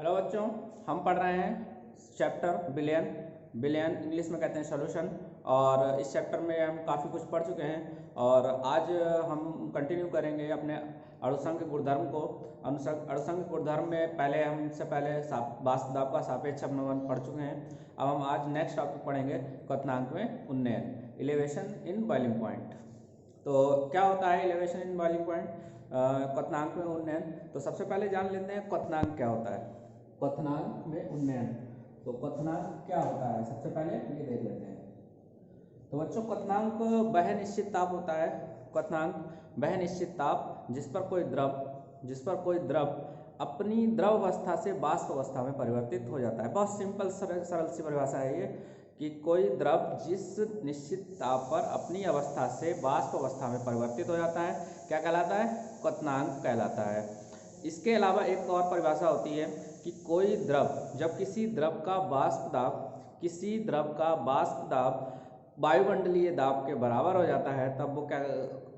Hello बच्चों, हम पढ़ रहे हैं चैप्टर बिलियन। बिलियन इंग्लिश में कहते हैं सॉल्यूशन। और इस चैप्टर में हम काफ़ी कुछ पढ़ चुके हैं और आज हम कंटिन्यू करेंगे अपने अणुसंघ गुणधर्म को। अणुसंघ गुणधर्म में पहले बाष्प दाब का सापेक्ष अपनमन पढ़ चुके हैं। अब हम आज नेक्स्ट टॉपिक पढ़ेंगे क्वथनांक में उन्नयन, इलेवेशन इन बॉइलिंग पॉइंट। तो क्या होता है इलेवेशन इन बॉइलिंग पॉइंट, क्वथनांक में उन्नयन। तो सबसे पहले जान लेते हैं क्वथनांक क्या होता है। क्वथनांक में उन्नयन, तो क्वथनांक क्या होता है सबसे पहले ये देख लेते हैं। तो बच्चों, क्वथनांक वह निश्चित ताप होता है। क्वथनांक वह निश्चित ताप जिस पर कोई द्रव अपनी द्रव अवस्था से वाष्प अवस्था में परिवर्तित हो जाता है। बहुत सिंपल सरल सी परिभाषा है ये कि कोई द्रव जिस निश्चित ताप पर अपनी अवस्था से वाष्प अवस्था में परिवर्तित हो जाता है क्या कहलाता है? क्वथनांक कहलाता है। इसके अलावा एक और परिभाषा होती है कि कोई द्रव जब किसी द्रव का वाष्प दाब वायुमंडलीय दाब के बराबर हो जाता है तब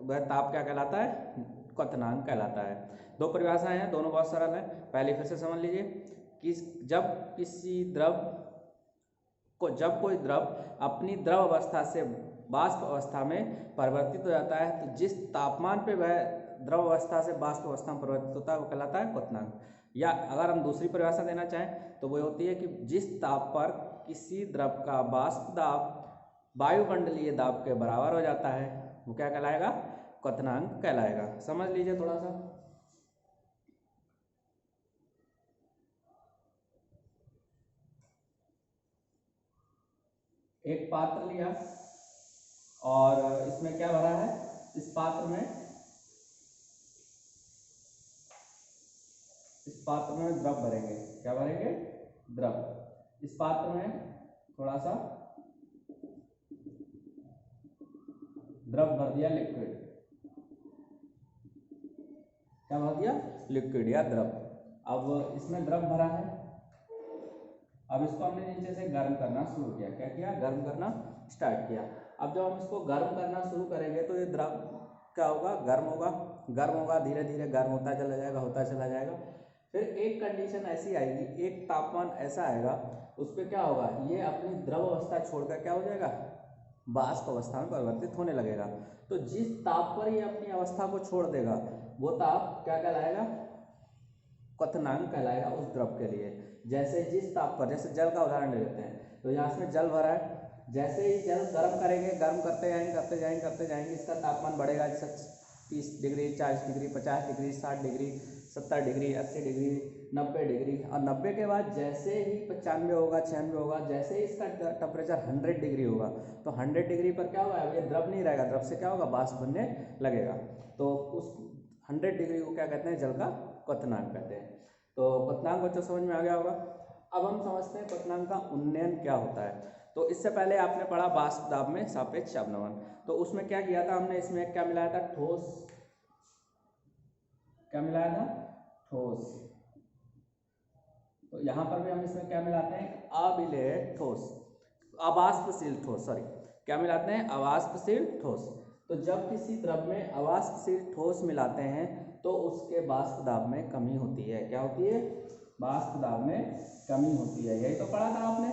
वह ताप क्या कहलाता है? क्वथनांक कहलाता है। दो परिभाषाएं हैं, दोनों बहुत सरल हैं। पहले फिर से समझ लीजिए कि जब कोई द्रव अपनी द्रव अवस्था से वाष्प अवस्था में परिवर्तित हो जाता है तो जिस तापमान पे वह द्रव अवस्था से वाष्प अवस्था में परिवर्तित होता है वो कहलाता है क्वथनांक। या अगर हम दूसरी परिभाषा देना चाहें तो वो होती है कि जिस ताप पर किसी द्रव का वाष्प दाब वायुमंडलीय दाब के बराबर हो जाता है वो क्या कहलाएगा? क्वथनांक कहलाएगा। समझ लीजिए थोड़ा सा। एक पात्र लिया और इसमें क्या भरा है? इस पात्र में द्रव भरेंगे। क्या भरेंगे? द्रव। इस पात्र में थोड़ा सा द्रव भर दिया, लिक्विड। क्या भर दिया? लिक्विड या द्रव। अब इसमें द्रव भरा है, अब इसको हमने नीचे से गर्म करना शुरू किया। क्या किया? गर्म करना स्टार्ट किया। अब जब हम इसको गर्म करना शुरू करेंगे तो ये द्रव क्या होगा? गर्म होगा, धीरे धीरे गर्म होता चला जाएगा। फिर एक कंडीशन ऐसी आएगी, एक तापमान ऐसा आएगा उस पर क्या होगा? ये अपनी द्रव अवस्था छोड़कर क्या हो जाएगा? वाष्प अवस्था में परिवर्तित होने लगेगा। तो जिस ताप पर ये अपनी अवस्था को छोड़ देगा वो ताप क्या कहलाएगा? क्वथनांक कहलाएगा उस द्रव के लिए। जैसे जिस ताप पर, जैसे जल का उदाहरण ले लेते हैं, तो यहाँ इसमें जल भरा है। जैसे ही जल गर्म करेंगे, गर्म करते जाएंगे, इसका तापमान बढ़ेगा। जैसे 30 degree, 40 degree, 50 degree, 60 degree, 70 degree, 80 degree, 90 degree. और 90 के बाद जैसे ही 95 होगा, 96 होगा, जैसे ही इसका टेम्परेचर 100 डिग्री होगा तो 100 डिग्री पर क्या होगा? ये द्रव नहीं रहेगा, द्रव से क्या होगा? वाष्प बनने लगेगा। तो उस 100 डिग्री को क्या कहते हैं? जल का क्वथनांक कहते हैं। तो क्वथनांक बच्चों समझ में आ गया होगा। अब हम समझते हैं क्वथनांक का उन्नयन क्या होता है। तो इससे पहले आपने पढ़ा वाष्प दाब में सापेक्ष अपनमन। तो उसमें क्या किया था हमने? इसमें क्या मिलाया था? ठोस। क्या मिलाया था? ठोस। तो यहां पर भी हम इसमें क्या मिलाते हैं? अविलेय ठोस, अवाष्पशील ठोस, सॉरी, क्या मिलाते हैं? अवाष्पशील ठोस। तो जब किसी द्रव में अवाष्पशील ठोस मिलाते हैं तो उसके वाष्प दाब में कमी होती है। क्या होती है? वाष्प दाब में कमी होती है। यही तो पढ़ा था आपने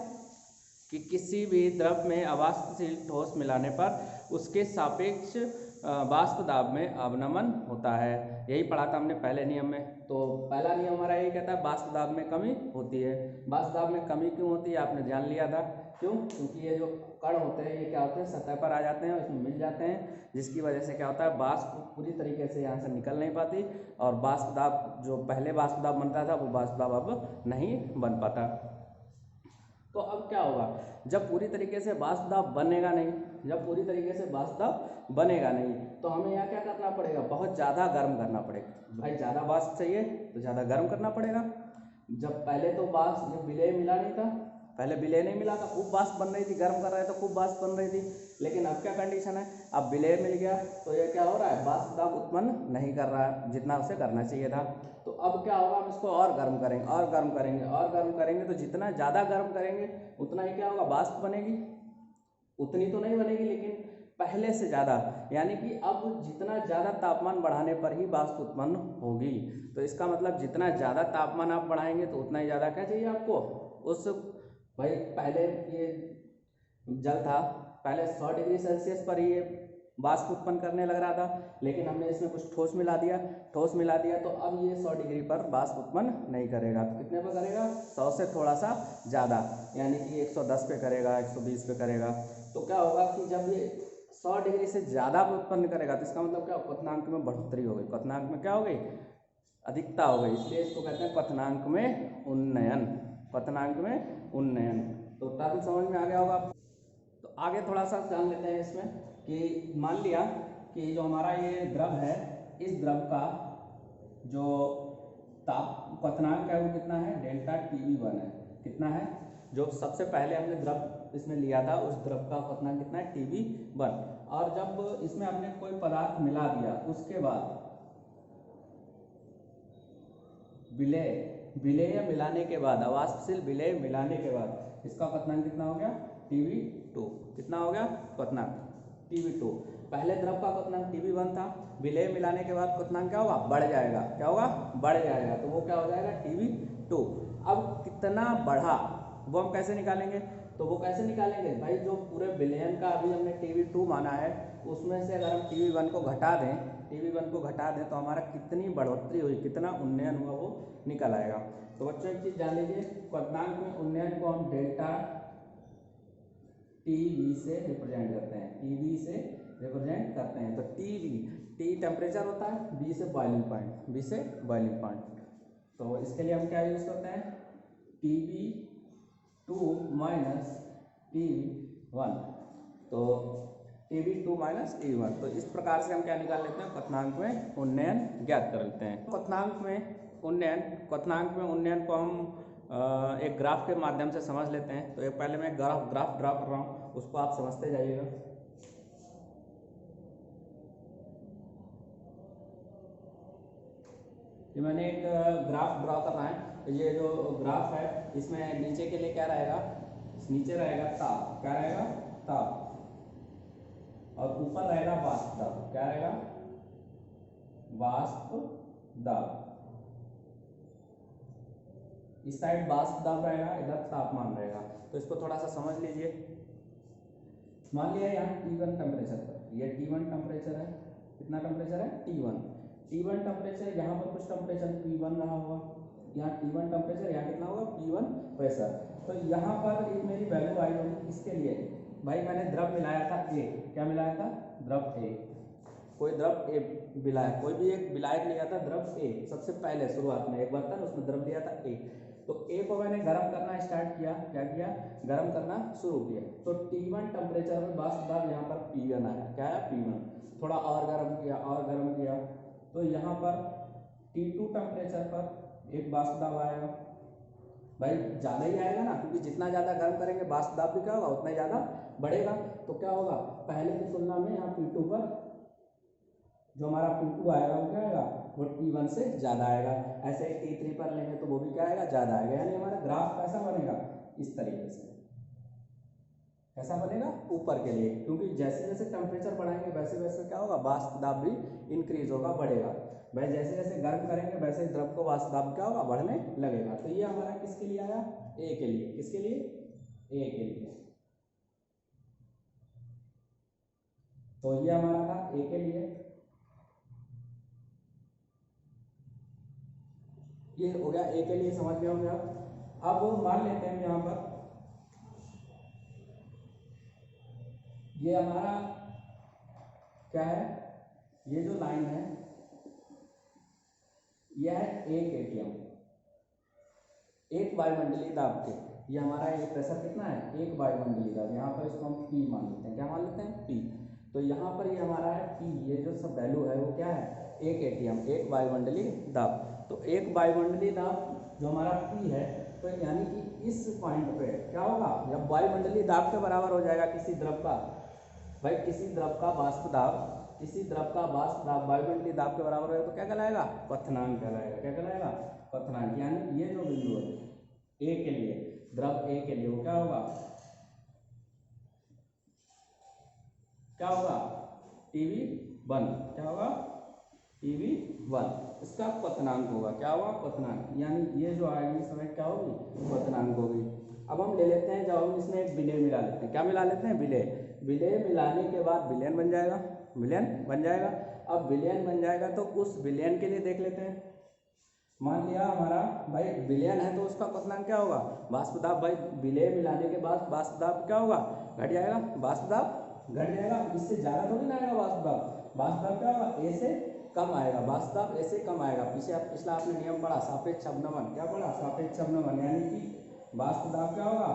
कि किसी भी द्रव में अवाष्पशील ठोस मिलाने पर उसके सापेक्ष वाष्प दाब में अवनमन होता है। यही पढ़ा था हमने पहले नियम में। तो पहला नियम हमारा यही कहता है वाष्प दाब में कमी होती है। वाष्प दाब में कमी क्यों होती है आपने जान लिया था। क्यों? क्योंकि ये जो कण होते हैं ये क्या होते हैं? सतह पर आ जाते हैं और इसमें मिल जाते हैं, जिसकी वजह से क्या होता है? वाष्प पूरी तरीके से यहाँ से निकल नहीं पाती और वाष्प दाब जो पहले वाष्प दाब बनता था वो वाष्प दाब अब नहीं बन पाता। तो अब क्या होगा? जब पूरी तरीके से वाष्प दाब बनेगा नहीं, तो हमें यहाँ क्या करना पड़ेगा? बहुत ज़्यादा गर्म करना पड़ेगा। भाई ज़्यादा वाष्प चाहिए तो ज़्यादा गर्म करना पड़ेगा। जब पहले तो वाष्प, जब विलेय मिला नहीं था, पहले विलेय नहीं मिला था, खूब वाष्प बन रही थी, गर्म कर रहे तो खूब वाष्प बन रही थी। लेकिन अब क्या कंडीशन है? अब विलेय मिल गया तो ये क्या हो रहा है? वाष्प दाब उत्पन्न नहीं कर रहा है जितना उसे करना चाहिए था। तो अब क्या होगा? हम इसको और गर्म करेंगे तो जितना ज़्यादा गर्म करेंगे उतना ही क्या होगा? वाष्प बनेगी। उतनी तो नहीं बनेगी लेकिन पहले से ज़्यादा, यानी कि अब जितना ज़्यादा तापमान बढ़ाने पर ही वाष्प उत्पन्न होगी। तो इसका मतलब जितना ज़्यादा तापमान आप बढ़ाएंगे तो उतना ही ज़्यादा क्या चाहिए आपको उस, भाई पहले ये जल था, पहले 100 डिग्री सेल्सियस पर ही ये वाष्प उत्पन्न करने लग रहा था, लेकिन हमने इसमें कुछ ठोस मिला दिया, तो अब ये 100 डिग्री पर वाष्प उत्पन्न नहीं करेगा। तो कितने पर करेगा? 100 से थोड़ा सा ज़्यादा, यानी कि 110 पे करेगा, 120 पे करेगा। तो क्या होगा कि जब ये 100 डिग्री से ज़्यादा उत्पन्न करेगा तो इसका मतलब क्या, क्वथनांक में बढ़ोतरी हो गई। क्वथनांक में क्या हो गई? अधिकता हो गई, इसलिए इसको कहते हैं क्वथनांक में उन्नयन। क्वथनांक में उन्नयन। तो तब समझ में आ गया होगा। तो आगे थोड़ा सा जान लेते हैं इसमें कि मान लिया कि जो हमारा ये द्रव है, इस द्रव का जो ताप क्वथनांक है वो कितना है? डेल्टा TB1 है। कितना है? जो सबसे पहले हमने द्रव इसमें लिया था उस द्रव का क्वथनांक कितना है? TB1। और जब इसमें हमने कोई पदार्थ मिला दिया उसके बाद विलेय मिलाने के बाद, अवाष्पशील विलेय मिलाने के बाद इसका क्वथनांक कितना हो गया? TB2। कितना हो गया क्वथनांक? TB2। पहले द्रव का क्वथनांक TB1 था, विलेय मिलाने के बाद क्वथनांक क्या होगा? बढ़ जाएगा। क्या होगा? बढ़ जाएगा। तो वो क्या हो जाएगा? TB2। अब कितना बढ़ा वो हम कैसे निकालेंगे? तो वो कैसे निकालेंगे भाई, जो पूरे विलयन का अभी हमने TB2 माना है उसमें से अगर हम TB1 को घटा दें तो हमारा कितनी बढ़ोतरी हुई, कितना उन्नयन हुआ वो निकल आएगा। तो बच्चों एक चीज़ जान लीजिए, क्वथनांक में उन्नयन को हम डेल्टा TB से रिप्रेजेंट करते हैं। TB से रिप्रेजेंट करते हैं। तो T टेम्परेचर होता है, B से बॉइलिंग पॉइंट, तो इसके लिए हम क्या यूज़ करते हैं? TB2 minus TB1। तो TB2 माइनस TB1। तो इस प्रकार से हम क्या निकाल लेते हैं? क्वथनांक में उन्नयन ज्ञात कर लेते हैं। क्वथनांक में उन्नयन को हम एक ग्राफ के माध्यम से समझ लेते हैं। तो एक पहले मैं ग्राफ ड्रा कर रहा हूँ, उसको आप समझते जाइएगा। ये मैंने एक ग्राफ ड्रा कर रहा है। ये जो ग्राफ है इसमें नीचे के लिए क्या रहेगा? नीचे रहेगा ताप। क्या रहेगा? ताप। और ऊपर रहेगा वाष्प दाब। क्या रहेगा? वाष्प दाब। इस साइड वाष्प दाब रहेगा, इधर तापमान रहेगा। तो इसको थोड़ा सा समझ लीजिए। मान लिया यहाँ T1 टेम्परेचर पर, ये T1 टेम्परेचर है। कितना टेम्परेचर है? T1 temperature. यहाँ पर कुछ टेम्परेचर P1 रहा होगा, यहाँ T1 टेम्परेचर, यहाँ कितना होगा? P1 pressure. तो यहाँ पर एक मेरी वैल्यू आई होगी किसके लिए? भाई मैंने द्रव मिलाया था A। क्या मिलाया था? द्रव A। कोई द्रव A विलायक, कोई भी एक विलायक लिया था द्रव A सबसे पहले शुरुआत में, एक बर्तन उसमें द्रव लिया था A। तो A को मैंने गर्म करना स्टार्ट किया। क्या किया? गर्म करना शुरू किया। तो T1 टेम्परेचर में वाष्प दाब यहाँ पर P1 आया। क्या है? P1। थोड़ा और गर्म किया, तो यहाँ पर T2 टेम्परेचर पर एक वाष्प दाब आएगा। भाई ज़्यादा ही आएगा ना, क्योंकि जितना ज़्यादा गर्म करेंगे वाष्प दाब भी क्या होगा? उतना ही ज़्यादा बढ़ेगा। तो क्या होगा? पहले की तुलना में यहाँ P2 पर जो हमारा P2 आएगा वो क्या आएगा? वो T1 से ज़्यादा आएगा। ऐसे ही T3 पर लेंगे तो वो भी क्या आएगा? ज़्यादा आएगा। यानी हमारा ग्राफ कैसा बनेगा? इस तरीके से। कैसा बनेगा? ऊपर के लिए, क्योंकि जैसे जैसे टेम्परेचर बढ़ाएंगे वैसे वैसे क्या होगा? वाष्प दाब भी इंक्रीज होगा, बढ़ेगा। भाई जैसे जैसे गर्म करेंगे वैसे ही द्रव को वाष्प दाब क्या होगा? बढ़ने लगेगा। तो ये हमारा किसके लिए आया? A के लिए। किसके लिए? A के लिए। तो ये हमारा था A के लिए। ये हो गया A के लिए, समझ गए होंगे आप। अब मान लेते हैं यहाँ पर ये हमारा क्या है? ये जो लाइन है यह है 1 ATM, एक वायुमंडलीय दाब के। ये हमारा ये प्रेशर कितना है? एक वायुमंडलीय दाब। यहाँ पर इसको हम P मान लेते हैं। क्या मान लेते हैं? P। तो यहाँ पर ये हमारा है P, ये जो सब वैल्यू है वो क्या है? 1 ATM, एक वायुमंडलीय दाब। तो एक वायुमंडलीय दाब जो हमारा P है, तो यानी कि इस पॉइंट पे क्या होगा? जब वायुमंडलीय दाब के बराबर हो जाएगा किसी द्रव का, भाई किसी द्रव का वाष्प दाब वायुमंडलीय दाब के बराबर है तो क्या कहलाएगा? क्वथनांक कहलाएगा। क्या कहलाएगा? क्वथनांक। यानी ये जो बिंदु है A के लिए, द्रव A के लिए वो क्या होगा? क्या होगा, टीवी 1, क्या होगा, टीवी 1, इसका क्वथनांक होगा, क्या होगा, क्वथनांक, यानी ये जो आएगी समय क्या होगी, क्वथनांक होगी। अब हम ले लेते हैं, जब हम इसमें एक विलय मिला लेते हैं, क्या मिला लेते हैं, विलय, विलय मिलाने के बाद विलयन बन जाएगा, विलयन बन जाएगा। अब विलयन बन जाएगा तो उस विलयन के लिए देख लेते हैं। मान लिया हमारा भाई विलयन है तो उसका क्वथनांक क्या होगा, वाष्प दाब। भाई विलय मिलाने के बाद वाष्प दाब क्या होगा, घट जाएगा, वाष्प दाब घट जाएगा, इससे ज़्यादा थोड़ी ना आएगा वाष्प दाब। वाष्प दाब क्या होगा, ए से कम आएगा, वाष्प दाब ए से कम आएगा। पिछला आपने नियम पढ़ा सापेक्ष अवनमन, क्या पढ़ा, सापेक्ष अवनमन, यानी कि वाष्प दाब क्या होगा,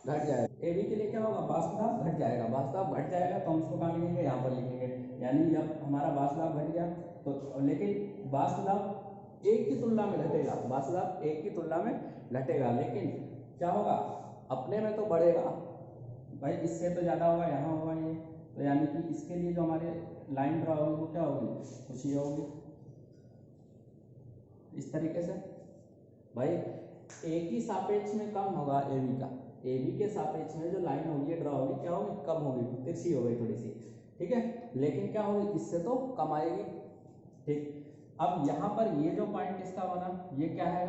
घट जाएगा। ए बी के लिए क्या होगा, वाष्प दाब घट जाएगा, वाष्प दाब घट जाएगा तो हम उसको कहाँ लिखेंगे, यहाँ पर लिखेंगे। यानी जब हमारा वाष्प दाब घट गया तो, लेकिन वाष्प दाब एक की तुलना में घटेगा, वाष्प दाब एक की तुलना में घटेगा, लेकिन क्या होगा, अपने में तो बढ़ेगा भाई, इससे तो ज़्यादा होगा, यहाँ होगा ये, तो यानी कि इसके लिए जो हमारे लाइन ड्रा होगी वो क्या होगी, कुछ ये होगी इस तरीके से। भाई ए की सापेक्ष में कम होगा ए बी का, ए बी के सापेक्ष में जो लाइन होगी ड्रा होगी क्या होगी, कम होगी, तिरछी हो गई थोड़ी सी, ठीक है, लेकिन क्या होगी, इससे तो कम आएगी, ठीक। अब यहाँ पर ये जो पॉइंट इसका बना, ये क्या है,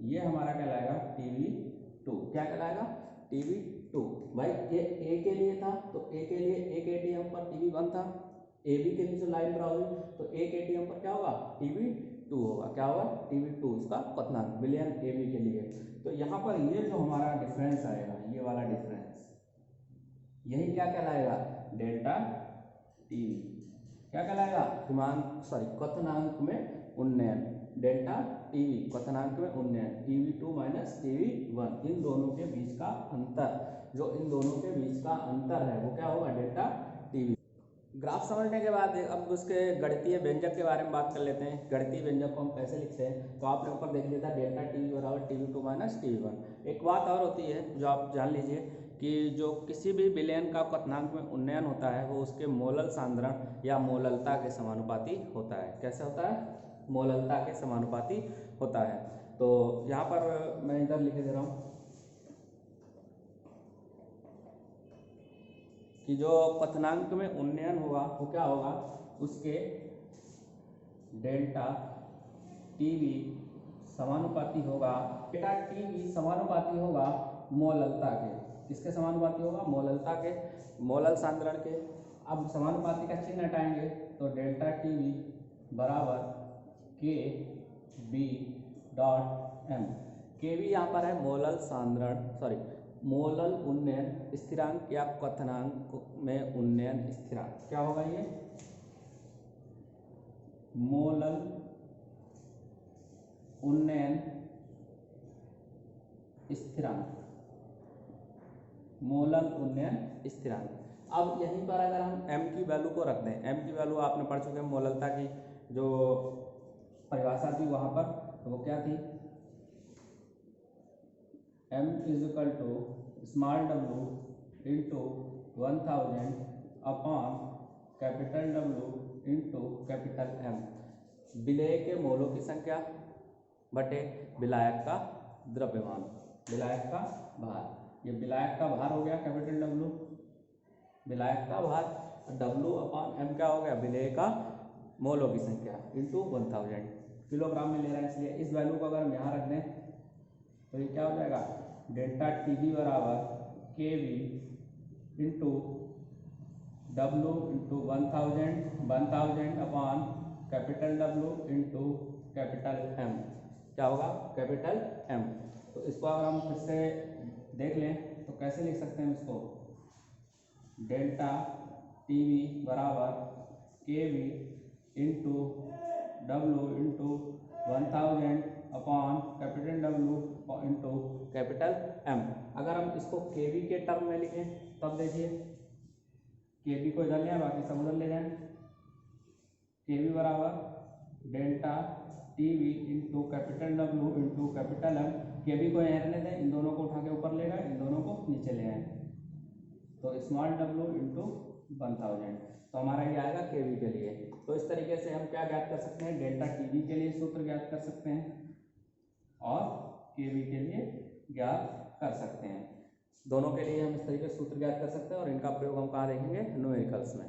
ये हमारा कहलाएगा TV2, क्या कहलाएगा, TV2। भाई ये ए के लिए था तो ए के लिए 1 ATM पर TV1 था, ए बी के लिए जो लाइन ड्रा हुई तो 1 ATM पर क्या होगा, TV2 होगा, क्या होगा, TV2, इसका क्वथनांक विलयन ए बी के लिए। तो यहाँ पर ये जो हमारा डिफरेंस आएगा, ये वाला डिफरेंस, यही क्या कहलाएगा, डेल्टा टीवी, क्या कहलाएगा, क्वथनांक में उन्नयन, डेल्टा टीवी क्वथनांक में उन्नयन, TV2 माइनस TV1, इन दोनों के बीच का अंतर, जो इन दोनों के बीच का अंतर है वो क्या होगा, डेल्टा टीवी। ग्राफ समझने के बाद अब उसके गणितीय व्यंजक के बारे में बात कर लेते हैं। गणितीय व्यंजक को हम कैसे लिखते हैं, तो आपने ऊपर देख लिया था डेल्टा टीवी बराबर TV2 माइनस TV1। एक बात और होती है जो आप जान लीजिए कि जो किसी भी विलयन का क्वथनांक में उन्नयन होता है वो उसके मोलल सांद्रण या मोललता के समानुपाती होता है। कैसे होता है, मोललता के समानुपाती होता है। तो यहाँ पर मैं इधर लिखे दे रहा हूँ कि जो क्वथनांक में उन्नयन होगा वो क्या होगा, उसके डेल्टा टीवी समानुपाती होगा, डेल्टा टीवी समानुपाती होगा मोललता के, किसके समानुपाती होगा, मोललता के, मोलल सांद्रण के। अब समानुपाती का चिन्ह हटाएंगे तो डेल्टा टीवी बराबर के बी डॉट एम, के बी यहाँ पर है मोलल सांद्रण मोलल उन्नयन स्थिरांक या क्वथनांक में उन्नयन स्थिरांक, क्या होगा ये, मोलल उन्नयन स्थिरांक, मोलल उन्नयन स्थिरांक। अब यहीं पर अगर हम m की वैल्यू को रख दें, m की वैल्यू आपने पढ़ चुके हैं, मोललता की जो परिभाषा थी वहाँ पर, तो वो क्या थी, m is equal to small w into 1000 upon capital W into capital M, विलेय के मोलों की संख्या बटे विलायक का द्रव्यमान, विलायक का भार, ये विलायक का भार हो गया कैपिटल W, विलायक का भार, W अपॉन M क्या हो गया, विलेय का मोलों की संख्या इंटू 1000, किलोग्राम में ले रहे हैं इसलिए इस वैल्यू को अगर हम यहाँ रख दें तो ये क्या हो जाएगा, डेल्टा टीवी बराबर K V into W into 1000 upon capital W into capital M, क्या होगा, कैपिटल M। तो इसको अगर हम फिर से देख लें तो कैसे लिख सकते हैं इसको, डेल्टा टीवी बराबर K V into W into 1000 upon capital W into capital M। अगर हम इसको के वी के टर्म में लिखें तब देखिए, के वी को इधर ले आए, बाकी सब उधर ले जाएं, के वी बराबर delta T V into capital W into capital M, के वी को यहाँ रहने दें, इन दोनों को उठा के ऊपर ले गए, इन दोनों को नीचे ले आए, तो स्मॉल W इंटू 1000, तो हमारा ये आएगा के वी के लिए। तो इस तरीके से हम क्या ज्ञात कर सकते हैं, डेल्टा टी वी के लिए सूत्र ज्ञात कर सकते हैं और Kb के लिए ज्ञात कर सकते हैं। दोनों के लिए हम इस तरीके से सूत्र ज्ञात कर सकते हैं और इनका प्रयोग हम कहाँ देखेंगे, न्यूमेरिकल्स में।